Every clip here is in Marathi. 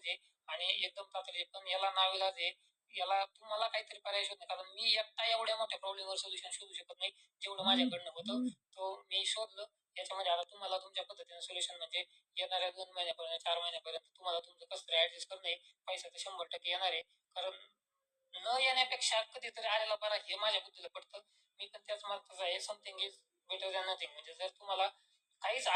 पाहिजे आणि एकदम तातडीने. पण याला नाईलाज आहे. याला तुम्हाला काहीतरी पर्याय शोधणं, कारण मी एकटा एवढ्या मोठ्या प्रॉब्लेमवर सोल्युशन शोधू शकत नाही. जेवढं माझ्याकडनं होतं, तो मी शोधलं. याच्यामध्ये आता तुम्हाला तुमच्या पद्धतीने सोल्युशन म्हणजे येणाऱ्या 2 महिन्यापर्यंत, 4 महिन्यापर्यंत तुम्हाला तुमचं कसं तरी ॲडजस्ट करणं आहे. पैसा तर 100% येणार आहे. कारण न येण्यापेक्षा कधीतरी आलेला बरा हे माझ्या बुद्धीला पटतं. मी पण त्याच मताचा आहे. Something is better than nothing. म्हणजे जर तुम्हाला काहीच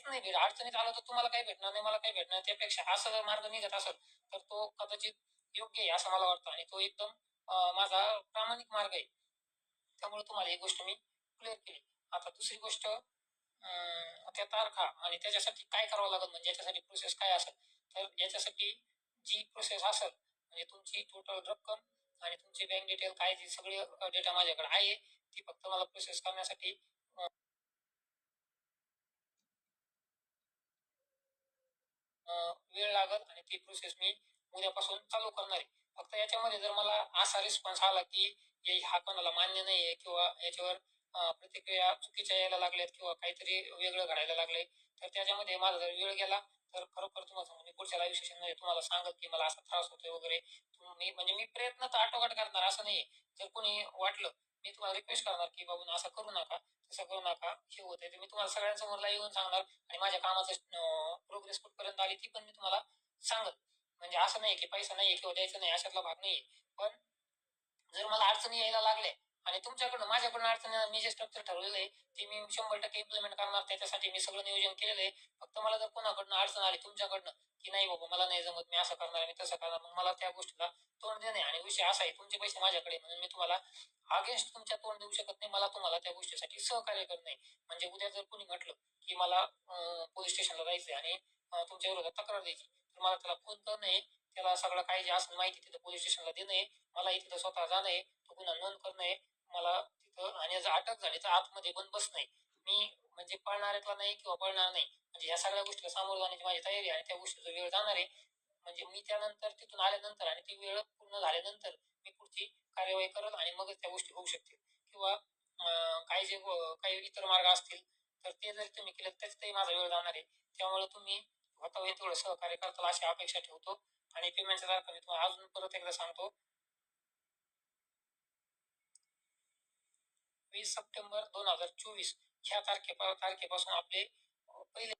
नाही भेट अडचणीत आलं तर तुम्हाला काही भेटणार नाही, मला काही भेटणार नाही. त्यापेक्षा असा जर मार्ग निघत असेल तर तो कदाचित योग्य आहे असं मला वाटतं आणि तो एकदम माझा प्रामाणिक मार्ग आहे. त्यामुळे तुम्हाला ही गोष्ट मी क्लिअर केली. आता दुसरी गोष्ट त्या तारखा आणि त्याच्यासाठी काय करावं लागेल, म्हणजे याच्यासाठी प्रोसेस काय असेल. तर याच्यासाठी जी प्रोसेस असेल म्हणजे तुमची टोटल रक्कम आणि तुमचे बँक डिटेल काय जी सगळी डेटा माझ्याकडे आहे, ती फक्त मला प्रोसेस करण्यासाठी वेळ लागेल आणि ती प्रोसेस मी उद्यापासून चालू करणार आहे. फक्त याच्यामध्ये जर मला असा रिस्पॉन्स आला की हा कोणाला मान्य नाही आहे किंवा याच्यावर प्रतिक्रिया चुकीच्या यायला लागल्यात किंवा काहीतरी वेगळं घडायला लागलंय, तर त्याच्यामध्ये माझा जर वेळ गेला तर खरोखर तुम्हाला सांगतो मी पुढच्या लाईव्ह सेशनमध्ये तुम्हाला सांगत की मला असा त्रास होतोय वगैरे. तुम्ही म्हणजे मी प्रयत्न तर आटोकाट करणार असं नाही. जर कोणी वाटलं, मी तुम्हाला रिक्वेस्ट करणार की बाबा असं करू नका, तसं करू नका, हे होतंय, तर मी तुम्हाला सगळ्यांसमोर लाईव्ह येऊन सांगणार आणि माझ्या कामाचं प्रोग्रेस कुठपर्यंत आली ती पण मी तुम्हाला सांगत. म्हणजे असं नाही की पैसा नाही किंवा द्यायचं नाही अशातला भाग नाहीये. पण जर मला अडचणी यायला लागल्या आणि तुमच्याकडनं माझ्याकडून अडचणी मी जे स्ट्रक्चर ठरवलेलं आहे ते मी 100% इम्प्लिमेंट करणार. त्याच्यासाठी मी सगळं नियोजन केलेलं आहे. फक्त मला जर कोणाकडनं अडचण आली तुमच्याकडनं की नाही बाबा मला नाही जमत, मी असं करणार, मी तसं करणार, मग मला त्या गोष्टीला तोंड देणे. आणि विषय असा आहे, तुमचे पैसे माझ्याकडे म्हणून मी तुम्हाला अगेन्स्ट तुमच्या तोंड देऊ शकत नाही. मला तुम्हाला त्या गोष्टीसाठी सहकार्य करत नाही. म्हणजे उद्या जर कोणी म्हटलं की मला पोलीस स्टेशनला जायचंय आणि तुमच्या विरोधात तक्रार द्यायची, तर मला त्याला फोन करणं, त्याला सगळं काही जे असेल माहिती तिथं पोलीस स्टेशनला देणं, मला तिथं स्वतः जाणं, तो गुन्हा नोंद करणं, मला तिथं आणि जर अटक झाली तर आतमध्ये पण बसणं. मी म्हणजे पळणाऱ्यातला नाही किंवा पळणार नाही. म्हणजे ह्या सगळ्या गोष्टीला सामोरं जाण्याची माझी तयारी आहे आणि त्या गोष्टीचा वेळ जाणार आहे. म्हणजे मी त्यानंतर तिथून आल्यानंतर आणि ती वेळ पूर्ण झाल्यानंतर मी पुढची कार्यवाही करेल आणि मगच त्या गोष्टी होऊ शकतील. किंवा काही इतर मार्ग असतील तर ते जर तुम्ही केले त्याच्यातही माझा वेळ जाणार आहे. त्यामुळे तुम्ही होता होईल थोडं सहकार्य करताल अशी अपेक्षा ठेवतो. आणि पेमेंटच्या तारखा मी तुम्हाला अजून परत एकदा सांगतो. 20 सप्टेंबर 2024 ह्या तारखेपासून आपले पहिले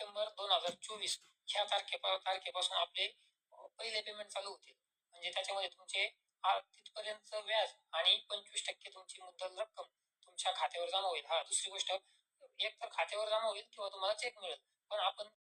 September 2024 ह्या तारखेपासून आपले पहिले पेमेंट चालू होते. म्हणजे त्याच्यामध्ये तुमचे तिथपर्यंतचं व्याज आणि 25% तुमची मुद्दल रक्कम तुमच्या खात्यावर जमा होईल. हा दुसरी गोष्ट, एक तर खात्यावर जमा होईल किंवा तुम्हाला चेक मिळेल. पण आपण